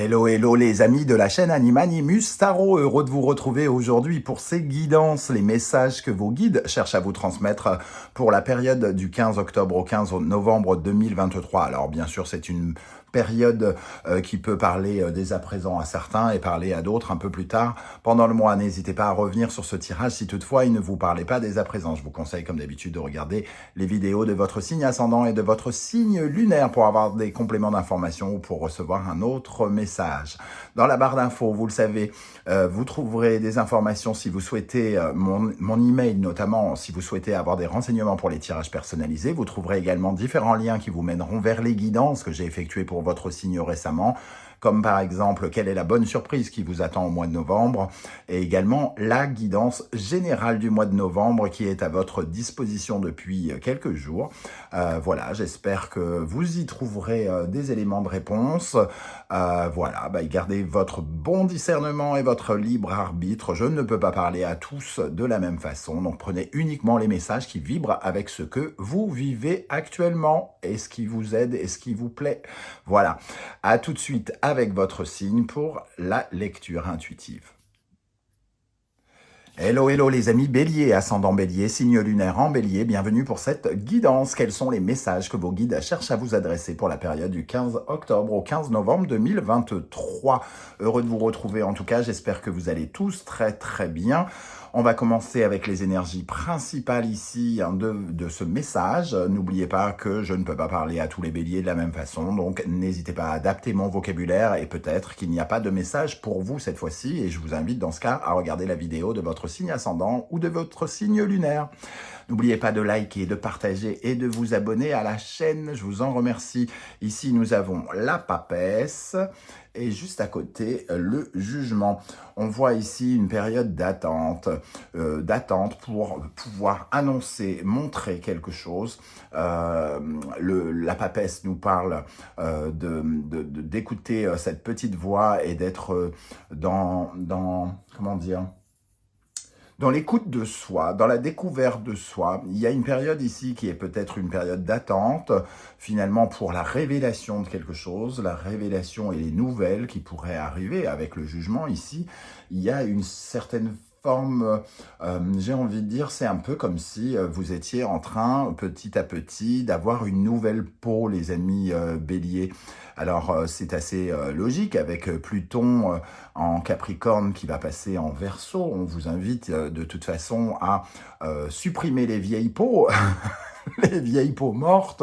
Hello, hello les amis de la chaîne Animanimus Tarot, heureux de vous retrouver aujourd'hui pour ces guidances, les messages que vos guides cherchent à vous transmettre pour la période du 15 octobre au 15 novembre 2023. Alors bien sûr c'est une période qui peut parler dès à présent à certains et parler à d'autres un peu plus tard pendant le mois. N'hésitez pas à revenir sur ce tirage si toutefois il ne vous parlait pas dès à présent. Je vous conseille comme d'habitude de regarder les vidéos de votre signe ascendant et de votre signe lunaire pour avoir des compléments d'information ou pour recevoir un autre message. Dans la barre d'infos, vous le savez, vous trouverez des informations si vous souhaitez, mon email notamment, si vous souhaitez avoir des renseignements pour les tirages personnalisés. Vous trouverez également différents liens qui vous mèneront vers les guidances que j'ai effectuées pour votre signe récemment, comme par exemple quelle est la bonne surprise qui vous attend au mois de novembre, et également la guidance générale du mois de novembre qui est à votre disposition depuis quelques jours. Voilà, j'espère que vous y trouverez des éléments de réponse. Voilà, gardez votre bon discernement et votre libre arbitre. Je ne peux pas parler à tous de la même façon, donc prenez uniquement les messages qui vibrent avec ce que vous vivez actuellement et ce qui vous aide et ce qui vous plaît. Voilà, à tout de suite avec votre signe pour la lecture intuitive. Hello, hello les amis Bélier, ascendant Bélier, signe lunaire en Bélier, bienvenue pour cette guidance. Quels sont les messages que vos guides cherchent à vous adresser pour la période du 15 octobre au 15 novembre 2023 ? Heureux de vous retrouver en tout cas, j'espère que vous allez tous très bien. On va commencer avec les énergies principales ici de ce message. N'oubliez pas que je ne peux pas parler à tous les béliers de la même façon, donc n'hésitez pas à adapter mon vocabulaire et peut-être qu'il n'y a pas de message pour vous cette fois-ci et je vous invite dans ce cas à regarder la vidéo de votre signe ascendant ou de votre signe lunaire. N'oubliez pas de liker, de partager et de vous abonner à la chaîne, je vous en remercie. Ici nous avons la papesse et juste à côté le jugement. On voit ici une période d'attente pour pouvoir annoncer, montrer quelque chose. La papesse nous parle d'écouter cette petite voix et d'être comment dire, dans l'écoute de soi, dans la découverte de soi. Il y a une période ici qui est peut-être une période d'attente, finalement pour la révélation de quelque chose, la révélation et les nouvelles qui pourraient arriver avec le jugement ici. Il y a une certaine forme, j'ai envie de dire, c'est un peu comme si vous étiez en train, petit à petit, d'avoir une nouvelle peau, les amis béliers. Alors, c'est assez logique avec Pluton en Capricorne qui va passer en Verseau. On vous invite de toute façon à supprimer les vieilles peaux, les vieilles peaux mortes,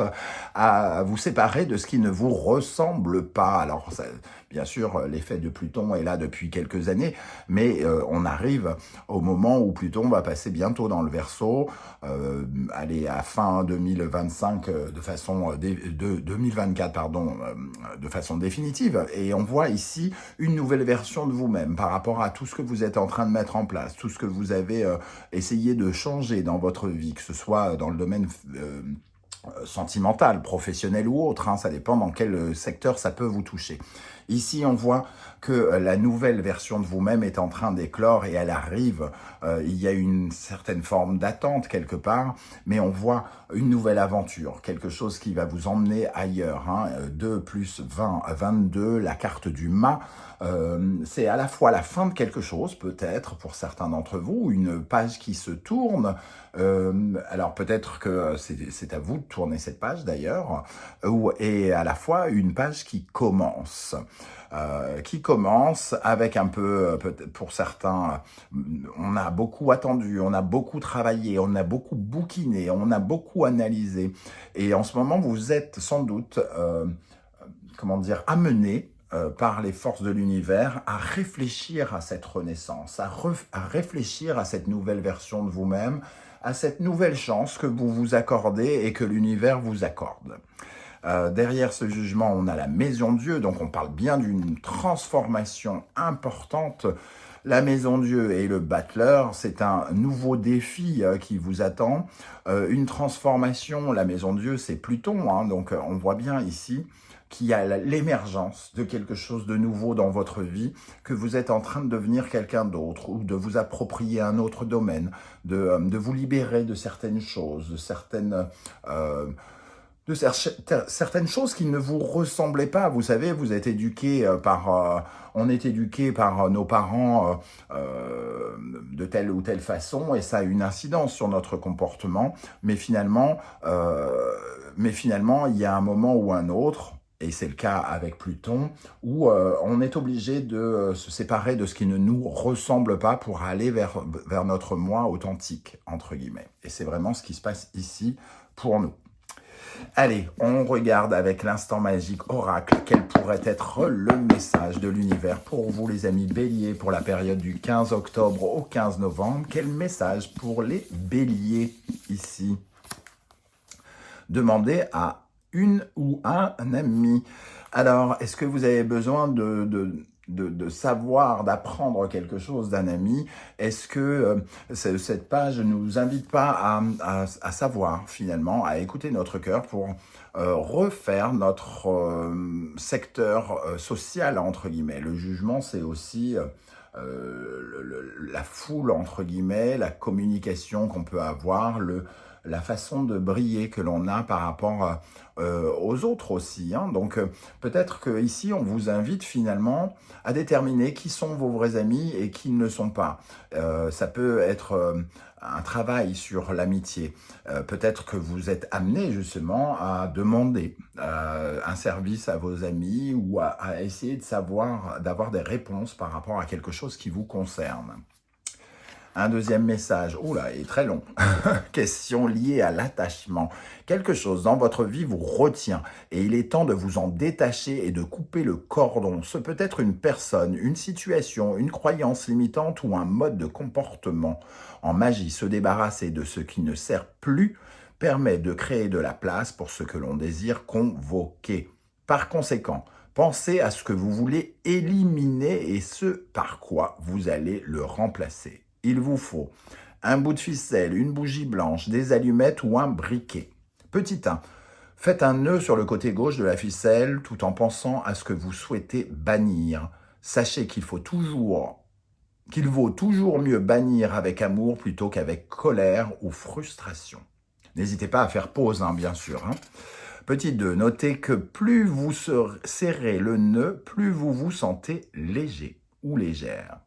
à vous séparer de ce qui ne vous ressemble pas. Alors, ça, bien sûr, l'effet de Pluton est là depuis quelques années, mais on arrive au moment où Pluton va passer bientôt dans le Verseau, aller à fin 2025 de façon 2024 pardon, de façon définitive. Et on voit ici une nouvelle version de vous-même par rapport à tout ce que vous êtes en train de mettre en place, tout ce que vous avez essayé de changer dans votre vie, que ce soit dans le domaine sentimental, professionnel ou autre, hein, ça dépend dans quel secteur ça peut vous toucher. Ici, on voit que la nouvelle version de vous-même est en train d'éclore et elle arrive. Il y a une certaine forme d'attente quelque part, mais on voit une nouvelle aventure, quelque chose qui va vous emmener ailleurs. 2 plus 20, 22, la carte du mât. C'est à la fois la fin de quelque chose, peut-être, pour certains d'entre vous, une page qui se tourne. Alors peut-être que c'est à vous de tourner cette page d'ailleurs, et à la fois une page qui commence avec un peu, pour certains, on a beaucoup attendu, on a beaucoup travaillé, on a beaucoup bouquiné, on a beaucoup analysé, et en ce moment vous êtes sans doute, comment dire, amené par les forces de l'univers à réfléchir à cette renaissance, à réfléchir à cette nouvelle version de vous-même, à cette nouvelle chance que vous vous accordez et que l'univers vous accorde. Derrière ce jugement, on a la maison Dieu, donc on parle bien d'une transformation importante. La maison Dieu et le battleur, c'est un nouveau défi qui vous attend. Une transformation, la maison Dieu, c'est Pluton, hein, donc on voit bien ici qu'il y a l'émergence de quelque chose de nouveau dans votre vie, que vous êtes en train de devenir quelqu'un d'autre ou de vous approprier un autre domaine, de vous libérer de certaines choses, de certaines certaines choses qui ne vous ressemblaient pas. Vous savez, vous êtes éduqué on est éduqué par nos parents de telle ou telle façon, et ça a une incidence sur notre comportement. Mais finalement, il y a un moment ou un autre, et c'est le cas avec Pluton, où on est obligé de se séparer de ce qui ne nous ressemble pas pour aller vers notre moi authentique, entre guillemets. Et c'est vraiment ce qui se passe ici pour nous. Allez, on regarde avec l'instant magique oracle quel pourrait être le message de l'univers pour vous les amis béliers pour la période du 15 octobre au 15 novembre. Quel message pour les béliers ici? Demandez à une ou un ami. Alors, est-ce que vous avez besoin de savoir, d'apprendre quelque chose d'un ami? Est-ce que cette page ne nous invite pas à savoir, finalement, à écouter notre cœur pour refaire notre secteur social, entre guillemets? Le jugement, c'est aussi la foule, entre guillemets, la communication qu'on peut avoir, la façon de briller que l'on a par rapport aux autres aussi. Hein. Donc peut-être qu'ici, on vous invite finalement à déterminer qui sont vos vrais amis et qui ne le sont pas. Ça peut être un travail sur l'amitié. Peut-être que vous êtes amené justement à demander un service à vos amis ou à essayer de savoir, d'avoir des réponses par rapport à quelque chose qui vous concerne. Un deuxième message, oula, il est très long. Question liée à l'attachement. Quelque chose dans votre vie vous retient et il est temps de vous en détacher et de couper le cordon. Ce peut être une personne, une situation, une croyance limitante ou un mode de comportement. En magie, se débarrasser de ce qui ne sert plus permet de créer de la place pour ce que l'on désire convoquer. Par conséquent, pensez à ce que vous voulez éliminer et ce par quoi vous allez le remplacer. Il vous faut un bout de ficelle, une bougie blanche, des allumettes ou un briquet. Petit 1. Faites un nœud sur le côté gauche de la ficelle tout en pensant à ce que vous souhaitez bannir. Sachez qu'il vaut toujours mieux bannir avec amour plutôt qu'avec colère ou frustration. N'hésitez pas à faire pause, bien sûr. Petit 2. Notez que plus vous serrez le nœud, plus vous vous sentez léger ou légère.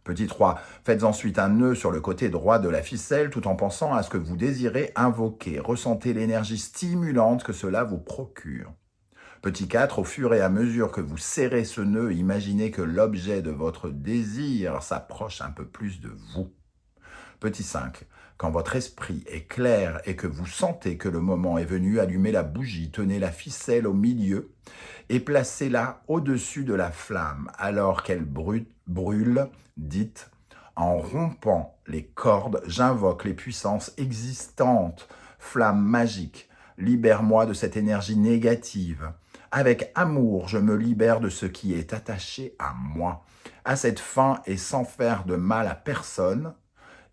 Petit 3, faites ensuite un nœud sur le côté droit de la ficelle tout en pensant à ce que vous désirez invoquer. Ressentez l'énergie stimulante que cela vous procure. Petit 4, au fur et à mesure que vous serrez ce nœud, imaginez que l'objet de votre désir s'approche un peu plus de vous. Petit 5, quand votre esprit est clair et que vous sentez que le moment est venu, allumez la bougie, tenez la ficelle au milieu et placez-la au-dessus de la flamme. Alors qu'elle brûle, dites, en rompant les cordes, j'invoque les puissances existantes, flamme magique, libère-moi de cette énergie négative. Avec amour, je me libère de ce qui est attaché à moi. À cette fin et sans faire de mal à personne,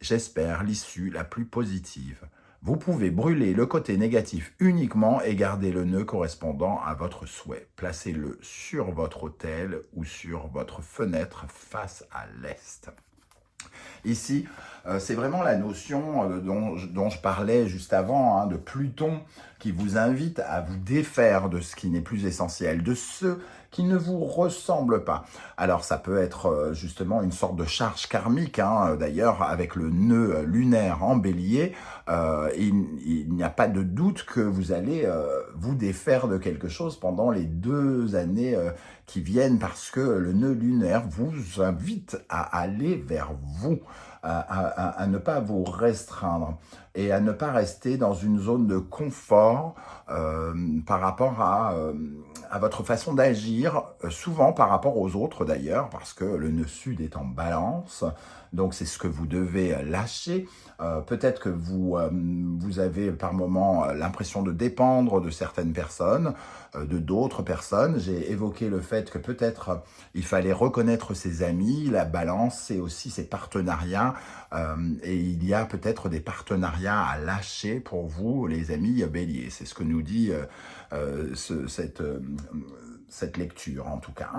j'espère l'issue la plus positive. Vous pouvez brûler le côté négatif uniquement et garder le nœud correspondant à votre souhait. Placez-le sur votre autel ou sur votre fenêtre face à l'est. Ici, c'est vraiment la notion dont je parlais juste avant, de Pluton, qui vous invite à vous défaire de ce qui n'est plus essentiel, de ce qui ne vous ressemble pas. Alors ça peut être justement une sorte de charge karmique, d'ailleurs avec le nœud lunaire en bélier, il n'y a pas de doute que vous allez vous défaire de quelque chose pendant les 2 années qui viennent, parce que le nœud lunaire vous invite à aller vers vous, à ne pas vous restreindre et à ne pas rester dans une zone de confort par rapport à votre façon d'agir, souvent par rapport aux autres d'ailleurs, parce que le nœud sud est en balance, donc c'est ce que vous devez lâcher. Peut-être que vous avez par moments l'impression de dépendre de certaines personnes, de d'autres personnes. J'ai évoqué le fait que peut-être il fallait reconnaître ses amis, la balance, c'est aussi ses partenariats, et il y a peut-être des partenariats à lâcher pour vous, les amis béliers. C'est ce que nous dit cette lecture, en tout cas.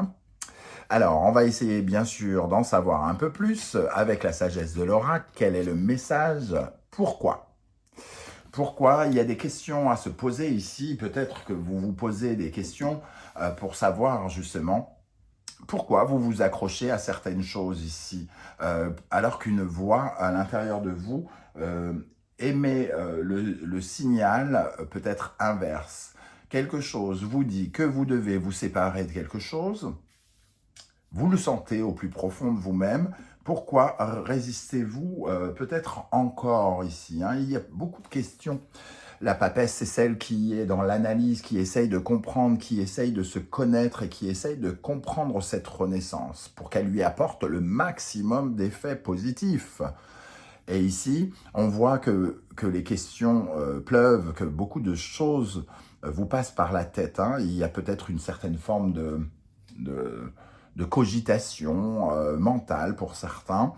Alors, on va essayer, bien sûr, d'en savoir un peu plus avec la sagesse de l'oracle. Quel est le message? Pourquoi? Pourquoi? Il y a des questions à se poser ici. Peut-être que vous vous posez des questions pour savoir justement pourquoi vous vous accrochez à certaines choses ici, alors qu'une voix à l'intérieur de vous émet le signal peut-être inverse. Quelque chose vous dit que vous devez vous séparer de quelque chose, vous le sentez au plus profond de vous-même. Pourquoi résistez-vous peut-être encore ici, hein? Il y a beaucoup de questions. La papesse, c'est celle qui est dans l'analyse, qui essaye de comprendre, qui essaye de se connaître et qui essaye de comprendre cette renaissance pour qu'elle lui apporte le maximum d'effets positifs. Et ici, on voit que les questions pleuvent, que beaucoup de choses vous passent par la tête, hein. Il y a peut-être une certaine forme de cogitation mentale pour certains,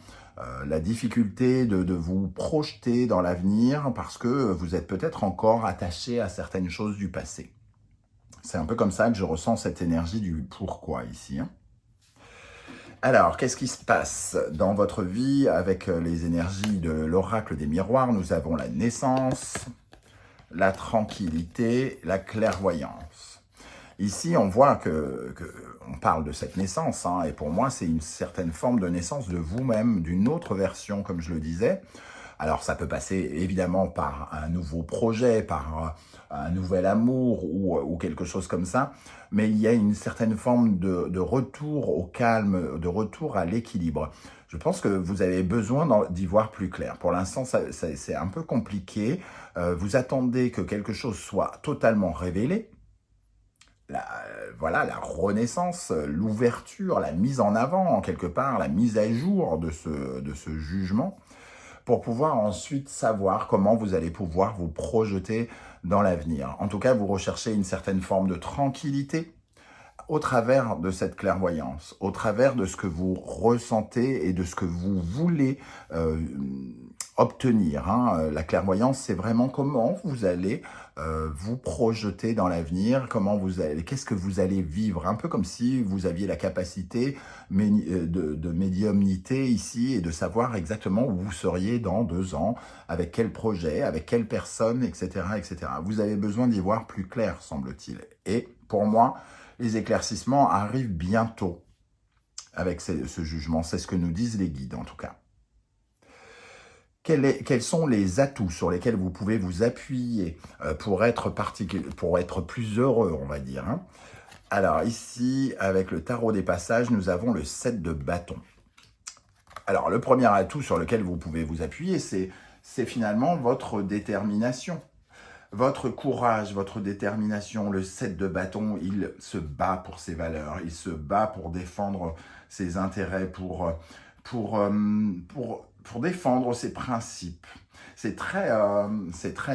la difficulté de vous projeter dans l'avenir parce que vous êtes peut-être encore attaché à certaines choses du passé. C'est un peu comme ça que je ressens cette énergie du pourquoi ici, hein. Alors, qu'est-ce qui se passe dans votre vie avec les énergies de l'oracle des miroirs? Nous avons la naissance, la tranquillité, la clairvoyance. Ici, on voit on parle de cette naissance, hein, et pour moi, c'est une certaine forme de naissance de vous-même, d'une autre version, comme je le disais. Alors, ça peut passer évidemment par un nouveau projet, par un nouvel amour ou quelque chose comme ça, mais il y a une certaine forme de retour au calme, de retour à l'équilibre. Je pense que vous avez besoin d'y voir plus clair. Pour l'instant, c'est un peu compliqué. Vous attendez que quelque chose soit totalement révélé. Voilà, la renaissance, l'ouverture, la mise en avant, en quelque part, la mise à jour de ce jugement, pour pouvoir ensuite savoir comment vous allez pouvoir vous projeter dans l'avenir. En tout cas, vous recherchez une certaine forme de tranquillité au travers de cette clairvoyance, au travers de ce que vous ressentez et de ce que vous voulez obtenir, hein. La clairvoyance, c'est vraiment comment vous allez vous projeter dans l'avenir, qu'est-ce que vous allez vivre, un peu comme si vous aviez la capacité de médiumnité ici et de savoir exactement où vous seriez dans 2 ans, avec quel projet, avec quelle personne, etc., etc. Vous avez besoin d'y voir plus clair, semble-t-il. Et pour moi, les éclaircissements arrivent bientôt avec ce jugement. C'est ce que nous disent les guides, en tout cas. Quels sont les atouts sur lesquels vous pouvez vous appuyer pour être plus heureux, on va dire, hein? Alors ici, avec le tarot des passages, nous avons le 7 de bâton. Alors le premier atout sur lequel vous pouvez vous appuyer, c'est finalement votre détermination. Votre courage, votre détermination. Le 7 de bâton, il se bat pour ses valeurs, il se bat pour défendre ses intérêts, pour défendre ses principes. C'est très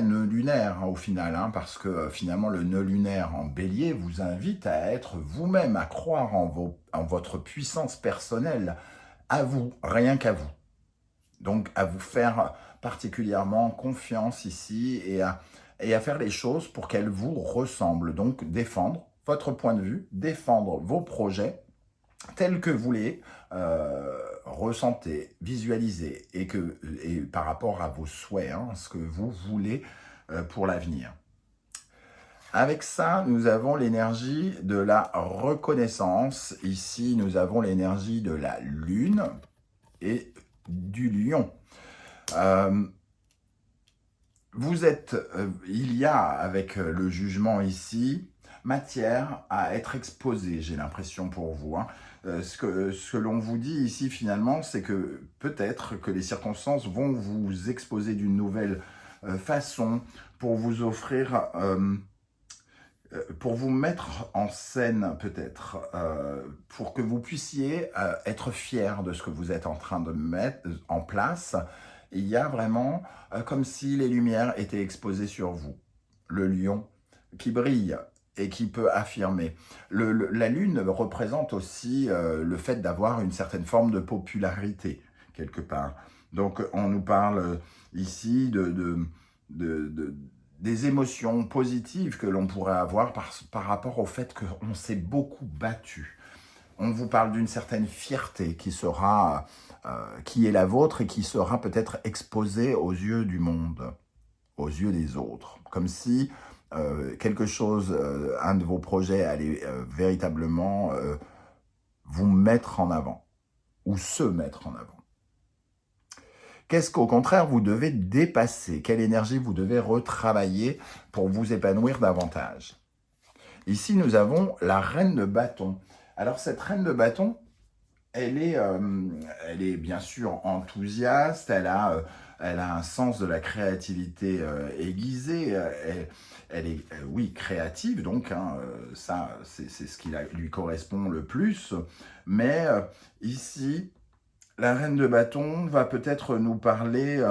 nœud lunaire, hein, au final, hein, parce que finalement le nœud lunaire en bélier vous invite à être vous-même, à croire en votre puissance personnelle, à vous, rien qu'à vous. Donc à vous faire particulièrement confiance ici et à faire les choses pour qu'elles vous ressemblent. Donc défendre votre point de vue, défendre vos projets tels que vous les ressentez, visualisez et par rapport à vos souhaits, hein, ce que vous voulez pour l'avenir. Avec ça, nous avons l'énergie de la reconnaissance. Ici, nous avons l'énergie de la lune et du lion. Il y a, avec le jugement ici, matière à être exposée, j'ai l'impression pour vous, hein. Ce que l'on vous dit ici, finalement, c'est que peut-être que les circonstances vont vous exposer d'une nouvelle façon pour vous offrir, pour vous mettre en scène, peut-être, pour que vous puissiez être fier de ce que vous êtes en train de mettre en place. Il y a vraiment comme si les lumières étaient exposées sur vous. Le lion qui brille et qui peut affirmer. La lune représente aussi le fait d'avoir une certaine forme de popularité, quelque part. Donc, on nous parle ici des émotions positives que l'on pourrait avoir par rapport au fait qu'on s'est beaucoup battu. On vous parle d'une certaine fierté qui est la vôtre et qui sera peut-être exposée aux yeux du monde. aux yeux des autres. Comme si quelque chose, un de vos projets allait véritablement vous mettre en avant ou se mettre en avant. Qu'est-ce qu'au contraire vous devez dépasser? Quelle énergie vous devez retravailler pour vous épanouir davantage? Ici, nous avons la reine de bâton. Alors, cette reine de bâton, elle est bien sûr enthousiaste, elle a un sens de la créativité aiguisé, elle est, oui, créative, donc, hein, ça, c'est ce qui lui correspond le plus. Mais ici, la reine de bâton va peut-être nous parler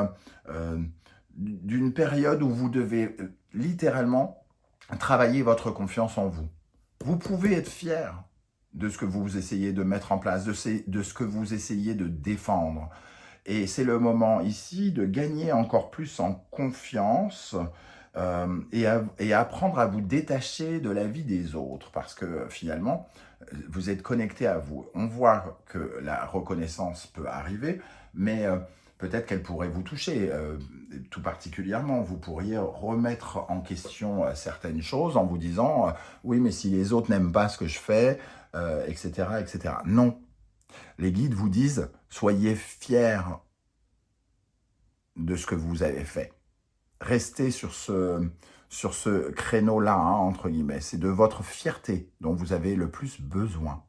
d'une période où vous devez littéralement travailler votre confiance en vous. Vous pouvez être fier de ce que vous essayez de mettre en place, de ce que vous essayez de défendre. Et c'est le moment ici de gagner encore plus en confiance et apprendre à vous détacher de la vie des autres. Parce que finalement, vous êtes connecté à vous. On voit que la reconnaissance peut arriver, mais peut-être qu'elle pourrait vous toucher tout particulièrement. Vous pourriez remettre en question certaines choses en vous disant oui, mais si les autres n'aiment pas ce que je fais, etc., etc. Non. Les guides vous disent soyez fiers de ce que vous avez fait. Restez sur ce créneau-là, hein, entre guillemets. C'est de votre fierté dont vous avez le plus besoin,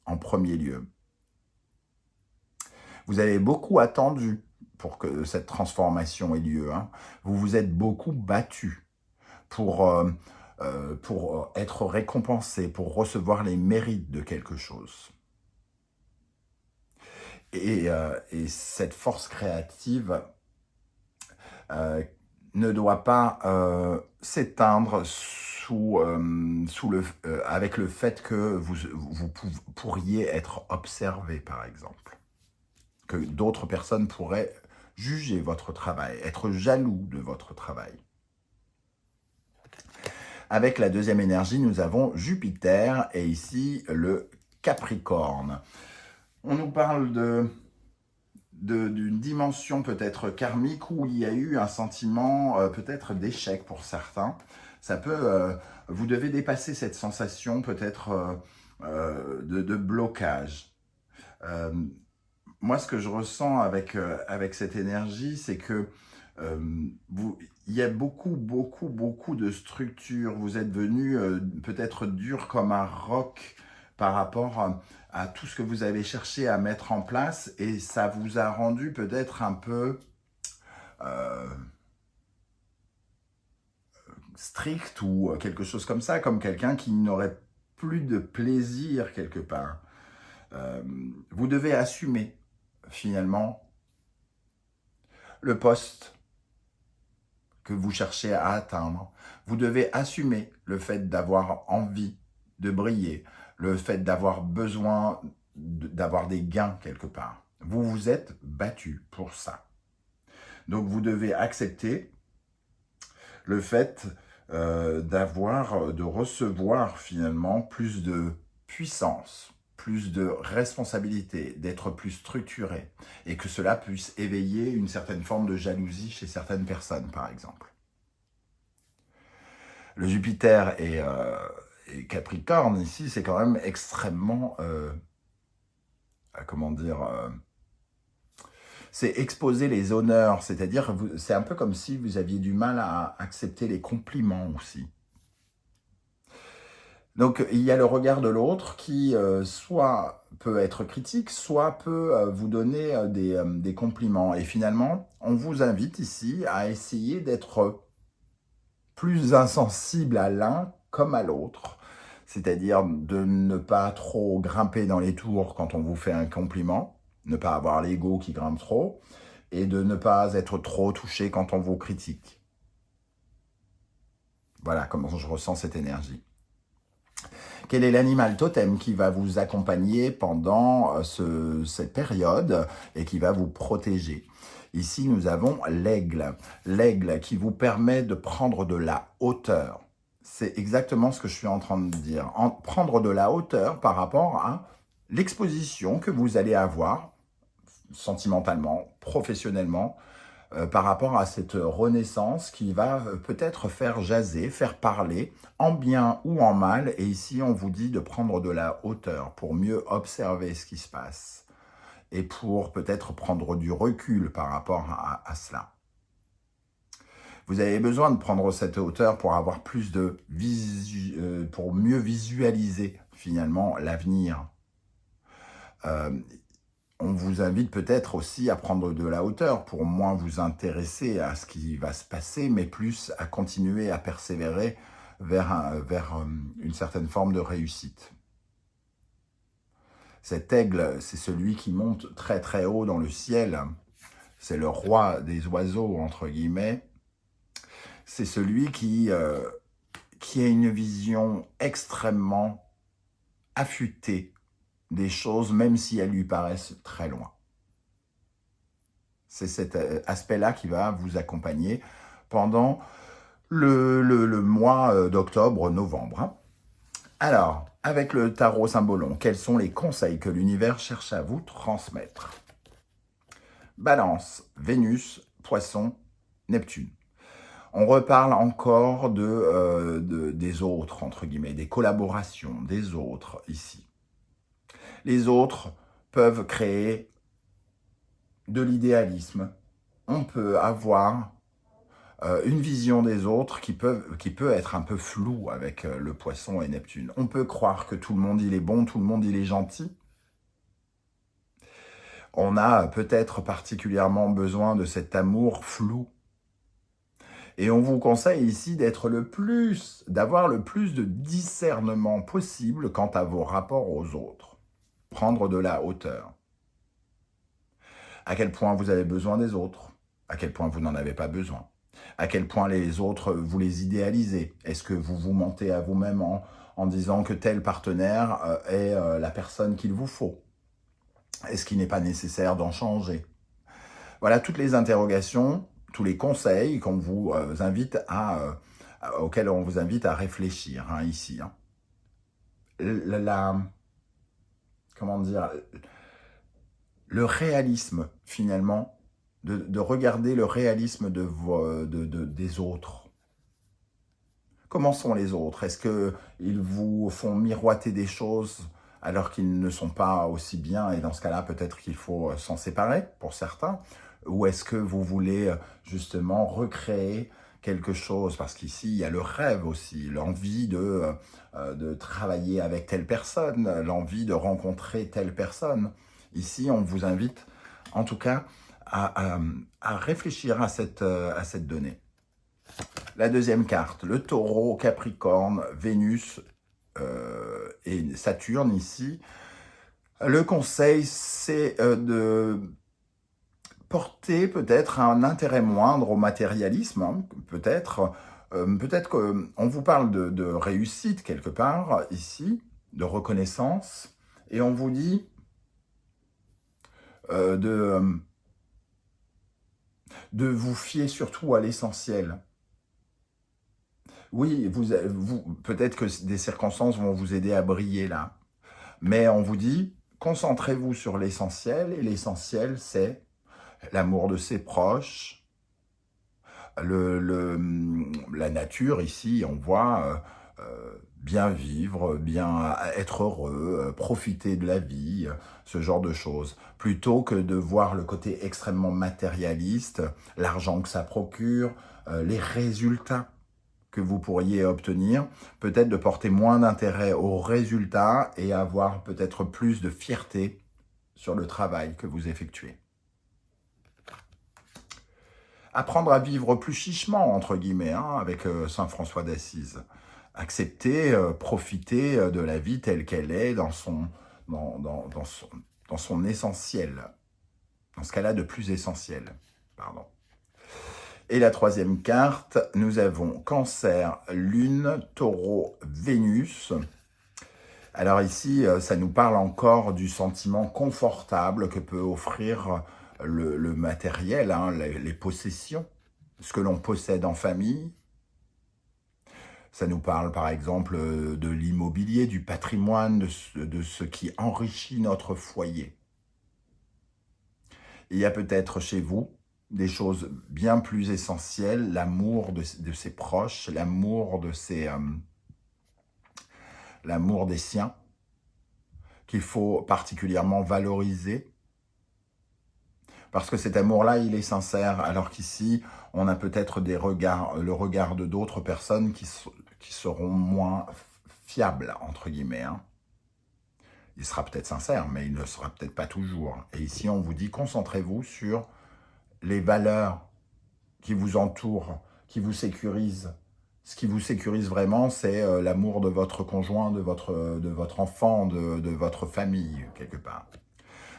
en premier lieu. Vous avez beaucoup attendu pour que cette transformation ait lieu. Hein. Vous vous êtes beaucoup battu pour être récompensé, pour recevoir les mérites de quelque chose. Et cette force créative ne doit pas s'éteindre avec le fait que vous pourriez être observé, par exemple. Que d'autres personnes pourraient juger votre travail, être jaloux de votre travail. Avec la deuxième énergie, nous avons Jupiter et ici le Capricorne. On nous parle d'une dimension peut-être karmique où il y a eu un sentiment peut-être d'échec pour certains. Ça peut, vous devez dépasser cette sensation peut-être de blocage. Moi, ce que je ressens avec cette énergie, c'est que il y a beaucoup de structures. Vous êtes venu peut-être dur comme un roc par rapport à tout ce que vous avez cherché à mettre en place et ça vous a rendu peut-être un peu strict ou quelque chose comme ça, comme quelqu'un qui n'aurait plus de plaisir quelque part. Vous devez assumer finalement le poste que vous cherchez à atteindre. Vous devez assumer le fait d'avoir envie de briller, le fait d'avoir besoin d'avoir des gains quelque part. Vous vous êtes battu pour ça. Donc vous devez accepter le fait de recevoir finalement plus de puissance, plus de responsabilité, d'être plus structuré, et que cela puisse éveiller une certaine forme de jalousie chez certaines personnes, par exemple. Le Jupiter et Capricorne, ici, c'est quand même extrêmement, comment dire, c'est exposer les honneurs, c'est-à-dire, c'est un peu comme si vous aviez du mal à accepter les compliments aussi. Donc, il y a le regard de l'autre qui soit peut être critique, soit peut vous donner des compliments. Et finalement, on vous invite ici à essayer d'être plus insensible à l'un comme à l'autre. C'est-à-dire de ne pas trop grimper dans les tours quand on vous fait un compliment, ne pas avoir l'ego qui grimpe trop, et de ne pas être trop touché quand on vous critique. Voilà comment je ressens cette énergie. Quel est l'animal totem qui va vous accompagner pendant cette période et qui va vous protéger? Ici, nous avons l'aigle. L'aigle qui vous permet de prendre de la hauteur. C'est exactement ce que je suis en train de dire. Prendre de la hauteur par rapport à l'exposition que vous allez avoir sentimentalement, professionnellement, par rapport à cette renaissance qui va peut-être faire jaser, faire parler, en bien ou en mal. Et ici, on vous dit de prendre de la hauteur pour mieux observer ce qui se passe et pour peut-être prendre du recul par rapport à cela. Vous avez besoin de prendre cette hauteur pour avoir plus de pour mieux visualiser finalement l'avenir. On vous invite peut-être aussi à prendre de la hauteur pour moins vous intéresser à ce qui va se passer, mais plus à continuer à persévérer vers une certaine forme de réussite. Cet aigle, c'est celui qui monte très très haut dans le ciel. C'est le roi des oiseaux, entre guillemets. C'est celui qui a une vision extrêmement affûtée des choses, même si elles lui paraissent très loin. C'est cet aspect-là qui va vous accompagner pendant le mois d'octobre-novembre. Alors, avec le tarot Symbolon, quels sont les conseils que l'univers cherche à vous transmettre? Balance, Vénus, Poisson, Neptune. On reparle encore des autres, entre guillemets, des collaborations, des autres ici. Les autres peuvent créer de l'idéalisme. On peut avoir une vision des autres qui peut être un peu floue avec le Poisson et Neptune. On peut croire que tout le monde il est bon, tout le monde il est gentil. On a peut-être particulièrement besoin de cet amour flou. Et on vous conseille ici d'avoir le plus de discernement possible quant à vos rapports aux autres. Prendre de la hauteur. À quel point vous avez besoin des autres? À quel point vous n'en avez pas besoin? À quel point les autres, vous les idéalisez? Est-ce que vous vous mentez à vous-même en disant que tel partenaire est la personne qu'il vous faut? Est-ce qu'il n'est pas nécessaire d'en changer? Voilà toutes les interrogations, tous les conseils qu'on vous invite auxquels on vous invite à réfléchir ici. Comment dire, le réalisme finalement, de regarder le réalisme des autres. Comment sont les autres? Est-ce qu'ils vous font miroiter des choses alors qu'ils ne sont pas aussi bien, et dans ce cas-là, peut-être qu'il faut s'en séparer pour certains? Ou est-ce que vous voulez justement recréer quelque chose? Parce qu'ici, il y a le rêve aussi, l'envie de travailler avec telle personne, l'envie de rencontrer telle personne. Ici, on vous invite, en tout cas, à réfléchir à cette donnée. La deuxième carte, le taureau, Capricorne, Vénus et Saturne ici. Le conseil, c'est de porter peut-être un intérêt moindre au matérialisme, peut-être qu'on vous parle de réussite quelque part ici, de reconnaissance, et on vous dit de vous fier surtout à l'essentiel. Oui, peut-être que des circonstances vont vous aider à briller là, mais on vous dit, concentrez-vous sur l'essentiel, et l'essentiel, c'est l'amour de ses proches, la nature ici, on voit bien vivre, bien être heureux, profiter de la vie, ce genre de choses, plutôt que de voir le côté extrêmement matérialiste, l'argent que ça procure, les résultats que vous pourriez obtenir, peut-être de porter moins d'intérêt aux résultats et avoir peut-être plus de fierté sur le travail que vous effectuez. Apprendre à vivre plus chichement, entre guillemets, avec Saint François d'Assise. Accepter, profiter de la vie telle qu'elle est dans son essentiel. Dans ce cas-là de plus essentiel. Pardon. Et la troisième carte, nous avons Cancer, Lune, Taureau, Vénus. Alors ici, ça nous parle encore du sentiment confortable que peut offrir le matériel, les possessions, ce que l'on possède en famille. Ça nous parle par exemple de l'immobilier, du patrimoine, de ce qui enrichit notre foyer. Il y a peut-être chez vous des choses bien plus essentielles, l'amour de ses proches, l'amour des siens, qu'il faut particulièrement valoriser, parce que cet amour-là, il est sincère, alors qu'ici, on a peut-être le regard de d'autres personnes qui seront moins fiables, entre guillemets. Hein. Il sera peut-être sincère, mais il ne le sera peut-être pas toujours. Et ici, on vous dit, concentrez-vous sur les valeurs qui vous entourent, qui vous sécurisent. Ce qui vous sécurise vraiment, c'est l'amour de votre conjoint, de votre enfant, de votre famille, quelque part.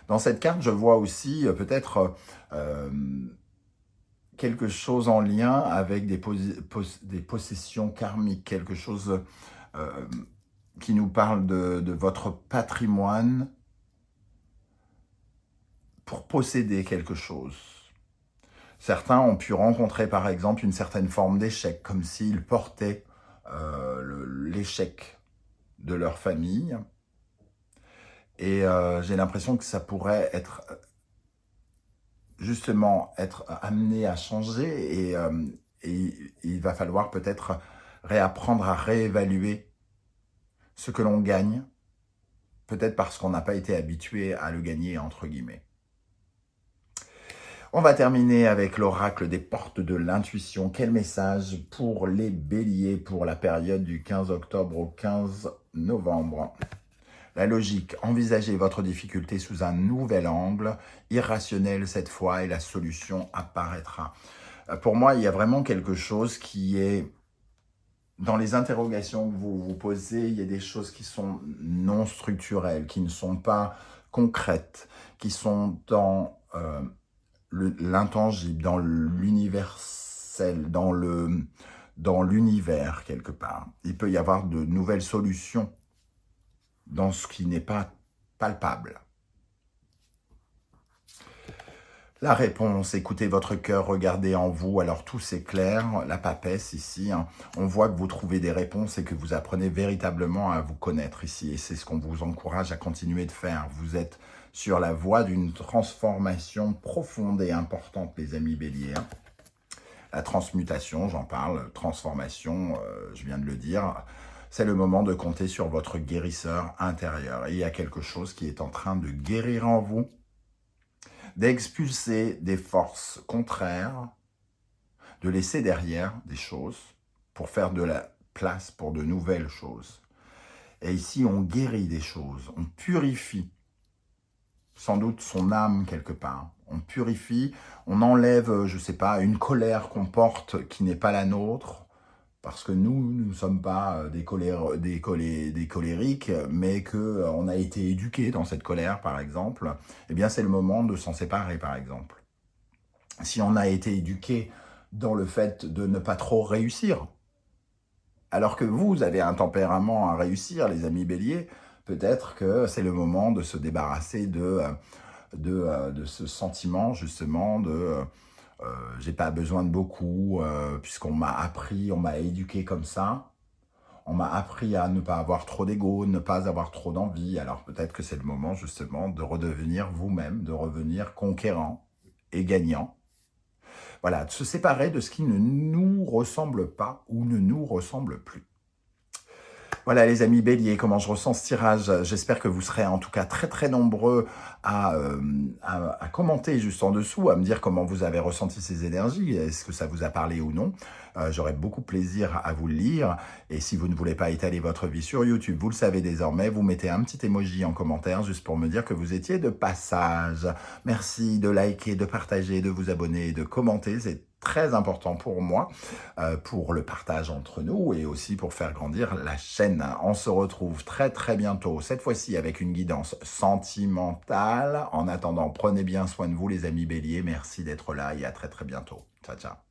Dans cette carte, je vois aussi peut-être quelque chose en lien avec des possessions karmiques, quelque chose qui nous parle de votre patrimoine pour posséder quelque chose. Certains ont pu rencontrer par exemple une certaine forme d'échec, comme s'ils portaient l'échec de leur famille. Et j'ai l'impression que ça pourrait être justement être amené à changer et il va falloir peut-être réapprendre à réévaluer ce que l'on gagne, peut-être parce qu'on n'a pas été habitué à le gagner, entre guillemets. On va terminer avec l'oracle des portes de l'intuition. Quel message pour les béliers pour la période du 15 octobre au 15 novembre ? La logique, envisagez votre difficulté sous un nouvel angle, irrationnel cette fois, et la solution apparaîtra. Pour moi, il y a vraiment quelque chose qui est, dans les interrogations que vous vous posez, il y a des choses qui sont non structurelles, qui ne sont pas concrètes, qui sont dans l'intangible, dans l'universel, dans l'univers quelque part. Il peut y avoir de nouvelles solutions dans ce qui n'est pas palpable. La réponse, écoutez votre cœur, regardez en vous, alors tout s'éclaire, la papesse ici, hein. On voit que vous trouvez des réponses et que vous apprenez véritablement à vous connaître ici, et c'est ce qu'on vous encourage à continuer de faire. Vous êtes sur la voie d'une transformation profonde et importante, les amis béliers. Hein. La transmutation, j'en parle, transformation, je viens de le dire. C'est le moment de compter sur votre guérisseur intérieur. Et il y a quelque chose qui est en train de guérir en vous, d'expulser des forces contraires, de laisser derrière des choses pour faire de la place pour de nouvelles choses. Et ici, on guérit des choses, on purifie sans doute son âme quelque part. On purifie, on enlève, je ne sais pas, une colère qu'on porte qui n'est pas la nôtre, parce que nous ne sommes pas des colériques, mais qu'on a été éduqués dans cette colère, par exemple, eh bien c'est le moment de s'en séparer, par exemple. Si on a été éduqué dans le fait de ne pas trop réussir, alors que vous avez un tempérament à réussir, les amis béliers, peut-être que c'est le moment de se débarrasser de ce sentiment, justement, de j'ai pas besoin de beaucoup, puisqu'on m'a appris, on m'a éduqué comme ça. On m'a appris à ne pas avoir trop d'ego, ne pas avoir trop d'envie. Alors peut-être que c'est le moment, justement, de redevenir vous-même, de revenir conquérant et gagnant. Voilà, de se séparer de ce qui ne nous ressemble pas ou ne nous ressemble plus. Voilà les amis béliers, comment je ressens ce tirage. J'espère que vous serez en tout cas très très nombreux à commenter juste en dessous, à me dire comment vous avez ressenti ces énergies, est-ce que ça vous a parlé ou non. J'aurai beaucoup de plaisir à vous le lire. Et si vous ne voulez pas étaler votre vie sur YouTube, vous le savez désormais, vous mettez un petit emoji en commentaire juste pour me dire que vous étiez de passage. Merci de liker, de partager, de vous abonner et de commenter, c'est très important pour moi, pour le partage entre nous et aussi pour faire grandir la chaîne. On se retrouve très très bientôt, cette fois-ci avec une guidance sentimentale. En attendant, prenez bien soin de vous les amis béliers, merci d'être là et à très très bientôt. Ciao ciao.